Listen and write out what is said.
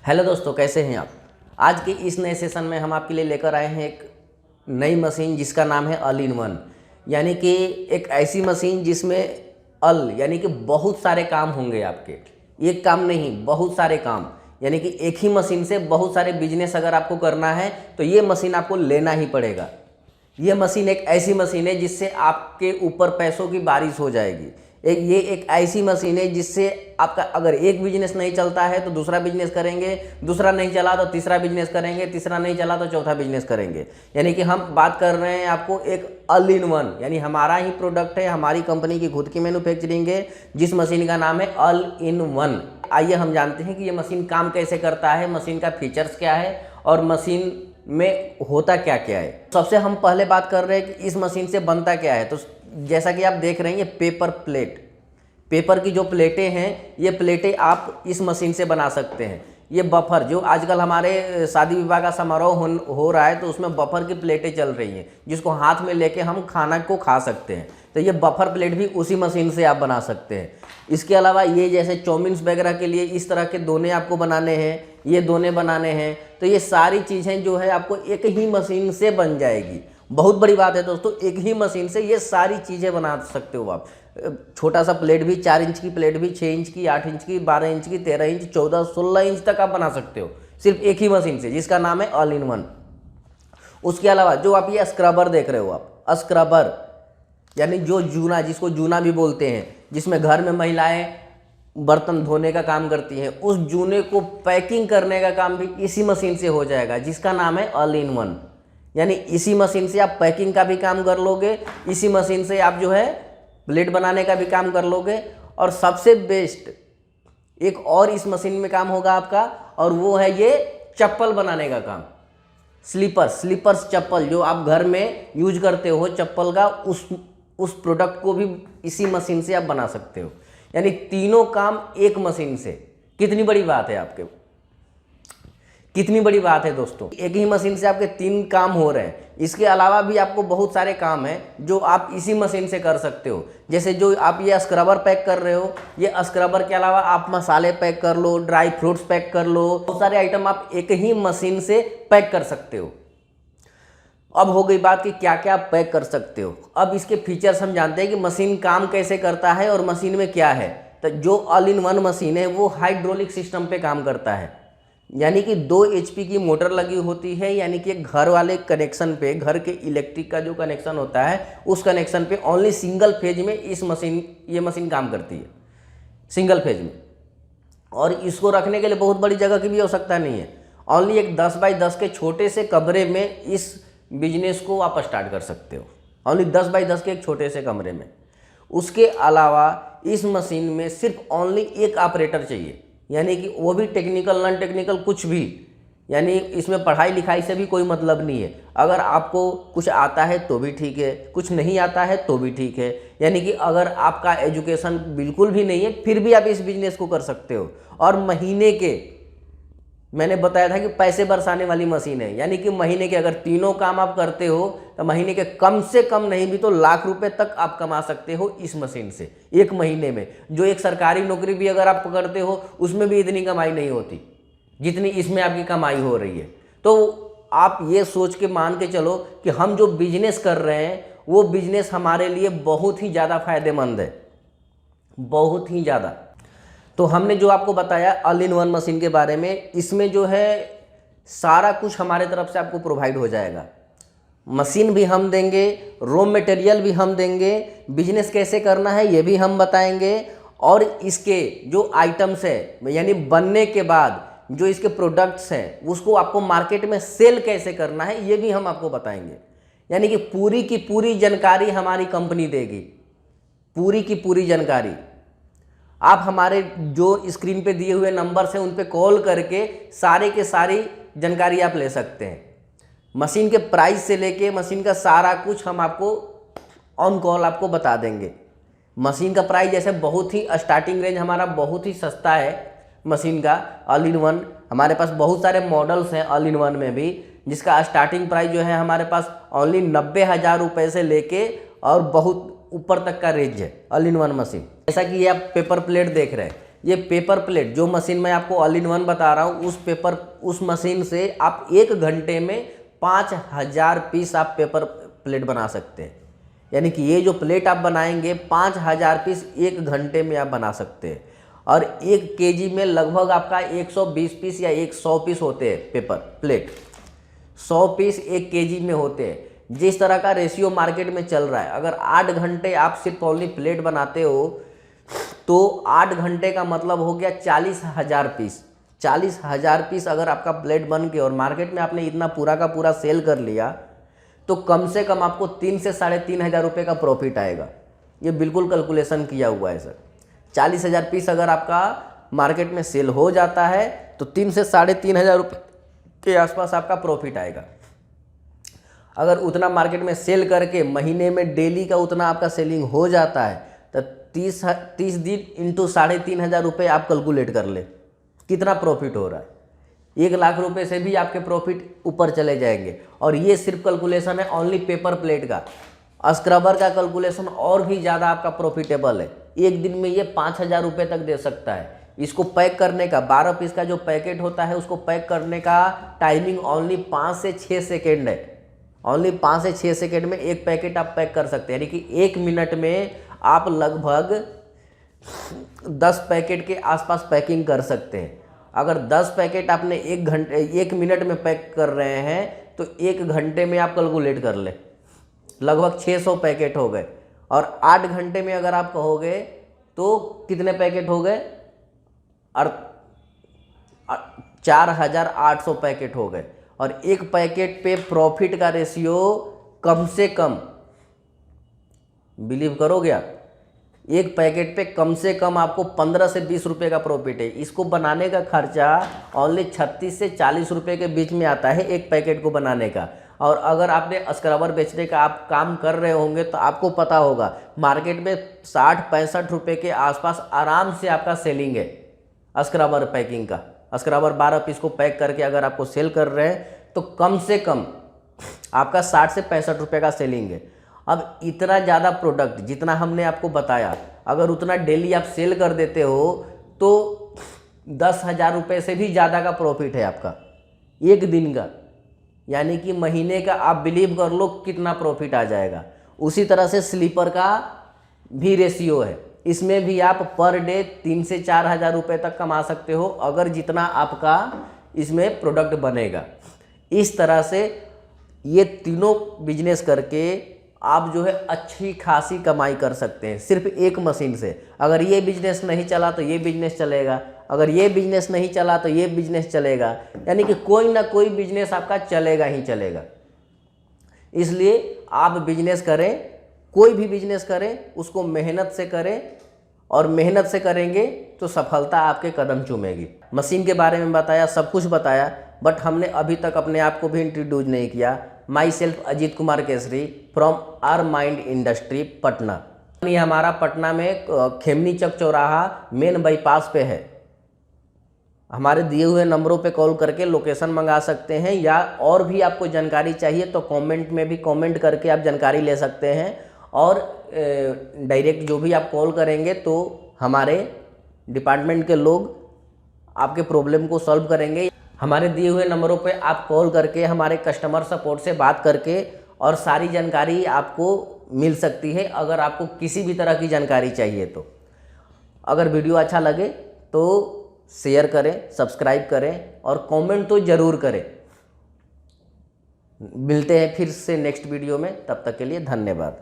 Hello दोस्तों, कैसे हैं आप। आज के इस नए सेशन में हम आपके लिए लेकर आए हैं एक नई मशीन जिसका नाम है ऑल इन वन। यानी कि एक ऐसी मशीन जिसमें यानी कि बहुत सारे काम होंगे आपके। एक काम नहीं, बहुत सारे काम। यानी कि एक ही मशीन से बहुत सारे बिजनेस अगर आपको करना है तो ये मशीन आपको लेना ही पड़ेगा। ये मशीन एक ऐसी मशीन है जिससे आपके ऊपर पैसों की बारिश हो जाएगी। ये एक ऐसी मशीन है जिससे आपका अगर एक बिजनेस नहीं चलता है तो दूसरा बिजनेस करेंगे, दूसरा नहीं चला तो तीसरा बिजनेस करेंगे, तीसरा नहीं चला तो चौथा बिजनेस करेंगे। यानी कि हम बात कर रहे हैं आपको एक ऑल इन वन, यानी हमारा ही प्रोडक्ट है, हमारी कंपनी की खुद की मैन्युफैक्चरिंग है, जिस मशीन का नाम है ऑल इन वन। आइए हम जानते हैं कि ये मशीन काम कैसे करता है, मशीन का फीचर्स क्या है और मशीन में होता क्या क्या है। सबसे हम पहले बात कर रहे हैं कि इस मशीन से बनता क्या है। तो जैसा कि आप देख रहे हैं ये पेपर प्लेट, पेपर की जो प्लेटें हैं, ये प्लेटें आप इस मशीन से बना सकते हैं। ये बफर जो आजकल हमारे शादी विवाह का समारोह हो रहा है तो उसमें बफर की प्लेटें चल रही हैं जिसको हाथ में लेके हम खाना को खा सकते हैं। तो ये बफर प्लेट भी उसी मशीन से आप बना सकते हैं। इसके अलावा ये जैसे चाउमीन्स वगैरह के लिए इस तरह के दोने आपको बनाने हैं, ये दोने बनाने हैं, तो ये सारी चीज़ें जो है आपको एक ही मशीन से बन जाएगी। बहुत बड़ी बात है दोस्तों, एक ही मशीन से ये सारी चीज़ें बना सकते हो आप। छोटा सा प्लेट भी, 4 इंच की प्लेट भी, 6 इंच की, 8 इंच की, 12 इंच की, 13 इंच, 14, 16 इंच तक आप बना सकते हो सिर्फ एक ही मशीन से, जिसका नाम है ऑल इन वन। उसके अलावा जो आप ये स्क्रबर देख रहे हो, आप स्क्रबर यानी जो जूना, जिसको जूना भी बोलते हैं, जिसमें घर में महिलाएं बर्तन धोने का काम करती हैं, उस जूने को पैकिंग करने का काम भी इसी मशीन से हो जाएगा, जिसका नाम है ऑल इन वन। यानी इसी मशीन से आप पैकिंग का भी काम कर लोगे, इसी मशीन से आप जो है प्लेट बनाने का भी काम कर लोगे। और सबसे बेस्ट एक और इस मशीन में काम होगा आपका, और वो है ये चप्पल बनाने का काम। स्लीपर्स चप्पल जो आप घर में यूज करते हो चप्पल का, उस प्रोडक्ट को भी इसी मशीन से आप बना सकते हो। यानी तीनों काम एक मशीन से। कितनी बड़ी बात है आपके, कितनी बड़ी बात है दोस्तों। एक ही मशीन से आपके 3 काम हो रहे हैं। इसके अलावा भी आपको बहुत सारे काम हैं जो आप इसी मशीन से कर सकते हो। जैसे जो आप ये स्क्रबर पैक कर रहे हो, ये स्क्रबर के अलावा आप मसाले पैक कर लो, ड्राई फ्रूट्स पैक कर लो, बहुत सारे आइटम आप एक ही मशीन से पैक कर सकते हो। अब हो गई बात कि क्या क्या आप पैक कर सकते हो। अब इसके फीचर्स हम जानते हैं कि मशीन काम कैसे करता है और मशीन में क्या है। तो जो ऑल इन वन मशीन है वो हाइड्रोलिक सिस्टम पे काम करता है। यानी कि 2 HP की मोटर लगी होती है, यानी कि घर वाले कनेक्शन पे, घर के इलेक्ट्रिक का जो कनेक्शन होता है उस कनेक्शन पे ओनली सिंगल फेज में ये मशीन काम करती है, सिंगल फेज में। और इसको रखने के लिए बहुत बड़ी जगह की भी आवश्यकता नहीं है। ओनली एक 10 बाई 10 के छोटे से कमरे में इस बिजनेस को आप स्टार्ट कर सकते हो, ओनली 10 बाई 10 के एक छोटे से कमरे में। उसके अलावा इस मशीन में सिर्फ ओनली एक ऑपरेटर चाहिए, यानी कि वो भी टेक्निकल नॉन टेक्निकल कुछ भी, यानी इसमें पढ़ाई लिखाई से भी कोई मतलब नहीं है। अगर आपको कुछ आता है तो भी ठीक है, कुछ नहीं आता है तो भी ठीक है। यानी कि अगर आपका एजुकेशन बिल्कुल भी नहीं है फिर भी आप इस बिजनेस को कर सकते हो। और महीने के, मैंने बताया था कि पैसे बरसाने वाली मशीन है, यानी कि महीने के अगर तीनों काम आप करते हो तो महीने के कम से कम नहीं भी तो लाख रुपए तक आप कमा सकते हो इस मशीन से एक महीने में। जो एक सरकारी नौकरी भी अगर आप करते हो उसमें भी इतनी कमाई नहीं होती जितनी इसमें आपकी कमाई हो रही है। तो आप ये सोच के मान के चलो कि हम जो बिजनेस कर रहे हैं वो बिजनेस हमारे लिए बहुत ही ज़्यादा फायदेमंद है, बहुत ही ज़्यादा। तो हमने जो आपको बताया ऑल इन वन मशीन के बारे में, इसमें जो है सारा कुछ हमारे तरफ से आपको प्रोवाइड हो जाएगा। मशीन भी हम देंगे, रॉ मटेरियल भी हम देंगे, बिजनेस कैसे करना है ये भी हम बताएंगे, और इसके जो आइटम्स है यानी बनने के बाद जो इसके प्रोडक्ट्स हैं उसको आपको मार्केट में सेल कैसे करना है ये भी हम आपको बताएंगे। यानी कि पूरी की पूरी जानकारी हमारी कंपनी देगी, पूरी की पूरी जानकारी। आप हमारे जो स्क्रीन पे दिए हुए नंबर्स हैं उन पे कॉल करके सारे के सारी जानकारी आप ले सकते हैं। मशीन के प्राइस से लेके मशीन का सारा कुछ हम आपको ऑन कॉल आपको बता देंगे। मशीन का प्राइस जैसे बहुत ही स्टार्टिंग रेंज हमारा बहुत ही सस्ता है मशीन का ऑल इन वन। हमारे पास बहुत सारे मॉडल्स हैं ऑल इन वन में भी, जिसका स्टार्टिंग प्राइस जो है हमारे पास ओनली 90,000 रुपये से लेके और बहुत ऊपर तक का रेंज है ऑल इन वन मशीन। जैसा कि ये आप पेपर प्लेट देख रहे हैं, ये पेपर प्लेट जो मशीन मैं आपको ऑल इन वन बता रहा हूँ, उस मशीन से आप 1 घंटे में 5000 पीस आप पेपर प्लेट बना सकते हैं। यानी कि ये जो प्लेट आप बनाएंगे 5000 पीस 1 घंटे में आप बना सकते हैं। और 1 केजी में लगभग आपका 120 पीस या 100 पीस होते हैं पेपर प्लेट। 100 पीस 1 केजी में होते हैं। जिस तरह का रेशियो मार्केट में चल रहा है, अगर 8 घंटे आप सिर्फ ओनली प्लेट बनाते हो तो 8 घंटे का मतलब हो गया 40,000 पीस। 40,000 पीस अगर आपका प्लेट बन के और मार्केट में आपने इतना पूरा का पूरा सेल कर लिया तो कम से कम आपको 3 से 3,500 रुपये का प्रॉफिट आएगा। ये बिल्कुल कैलकुलेशन किया हुआ है सर। 40,000 पीस अगर आपका मार्केट में सेल हो जाता है तो 3 से 3,500 रुपये के आसपास आपका प्रॉफिट आएगा। अगर उतना मार्केट में सेल करके महीने में डेली का उतना आपका सेलिंग हो जाता है तो 30 दिन इंटू 3,500 रुपये आप कैलकुलेट कर ले कितना प्रॉफिट हो रहा है। 1 लाख रुपए से भी आपके प्रॉफिट ऊपर चले जाएंगे। और ये सिर्फ कैलकुलेशन है ओनली पेपर प्लेट का। स्क्रबर का कैलकुलेशन और भी ज़्यादा आपका प्रॉफिटेबल है। एक दिन में ये 5,000 रुपये तक दे सकता है। इसको पैक करने का 12 पीस का जो पैकेट होता है उसको पैक करने का टाइमिंग ओनली 5 से 6 सेकेंड है। ओनली 5 से 6 सेकेंड में एक पैकेट आप पैक कर सकते हैं। यानी कि 1 मिनट में आप लगभग 10 पैकेट के आसपास पैकिंग कर सकते हैं। अगर 10 पैकेट आपने 1 मिनट में पैक कर रहे हैं तो 1 घंटे में आप कैलकुलेट कर ले लगभग 600 पैकेट हो गए। और 8 घंटे में अगर आप कहोगे तो कितने पैकेट हो गए, और 4,800 पैकेट हो गए। और एक पैकेट पे प्रॉफिट का रेशियो कम से कम, बिलीव करोगे आप, एक पैकेट पे कम से कम आपको 15 से 20 रुपये का प्रॉफिट है। इसको बनाने का खर्चा ओनली 36 से 40 रुपये के बीच में आता है एक पैकेट को बनाने का। और अगर आपने स्क्रबर बेचने का आप काम कर रहे होंगे तो आपको पता होगा मार्केट में 60-65 रुपये के आसपास आराम से आपका सेलिंग है स्क्रबर पैकिंग का। स्क्रबर 12 पीस को पैक करके अगर आपको सेल कर रहे हैं तो कम से कम आपका 60 से 65 रुपये का सेलिंग है। अब इतना ज़्यादा प्रोडक्ट जितना हमने आपको बताया, अगर उतना डेली आप सेल कर देते हो तो 10,000 रुपये से भी ज़्यादा का प्रॉफिट है आपका एक दिन का। यानी कि महीने का आप बिलीव कर लो कितना प्रॉफिट आ जाएगा। उसी तरह से स्लीपर का भी रेशियो है। इसमें भी आप पर डे 3 से 4,000 रुपये तक कमा सकते हो अगर जितना आपका इसमें प्रोडक्ट बनेगा। इस तरह से ये तीनों बिजनेस करके आप जो है अच्छी खासी कमाई कर सकते हैं सिर्फ एक मशीन से। अगर ये बिजनेस नहीं चला तो ये बिजनेस चलेगा, अगर ये बिजनेस नहीं चला तो ये बिजनेस चलेगा। यानी कि कोई ना कोई बिजनेस आपका चलेगा ही चलेगा। इसलिए आप बिजनेस करें, कोई भी बिजनेस करें उसको मेहनत से करें, और मेहनत से करेंगे तो सफलता आपके कदम चूमेगी। मशीन के बारे में बताया, सब कुछ बताया, बट हमने अभी तक अपने आप को भी इंट्रोड्यूस नहीं किया। Myself Ajit Kumar Kesari from R mind industry Patna. ये हमारा पटना में खेमनी चक चौराहा मेन बाईपास पे है। हमारे दिए हुए नंबरों पे कॉल करके लोकेशन मंगा सकते हैं, या और भी आपको जानकारी चाहिए तो कमेंट में भी कमेंट करके आप जानकारी ले सकते हैं। और डायरेक्ट जो भी आप कॉल करेंगे तो हमारे डिपार्टमेंट के लोग आपके प्रॉब्लम को सॉल्व करेंगे। हमारे दिए हुए नंबरों पे आप कॉल करके हमारे कस्टमर सपोर्ट से बात करके और सारी जानकारी आपको मिल सकती है अगर आपको किसी भी तरह की जानकारी चाहिए तो। अगर वीडियो अच्छा लगे तो शेयर करें, सब्सक्राइब करें और कमेंट तो ज़रूर करें। मिलते हैं फिर से नेक्स्ट वीडियो में, तब तक के लिए धन्यवाद।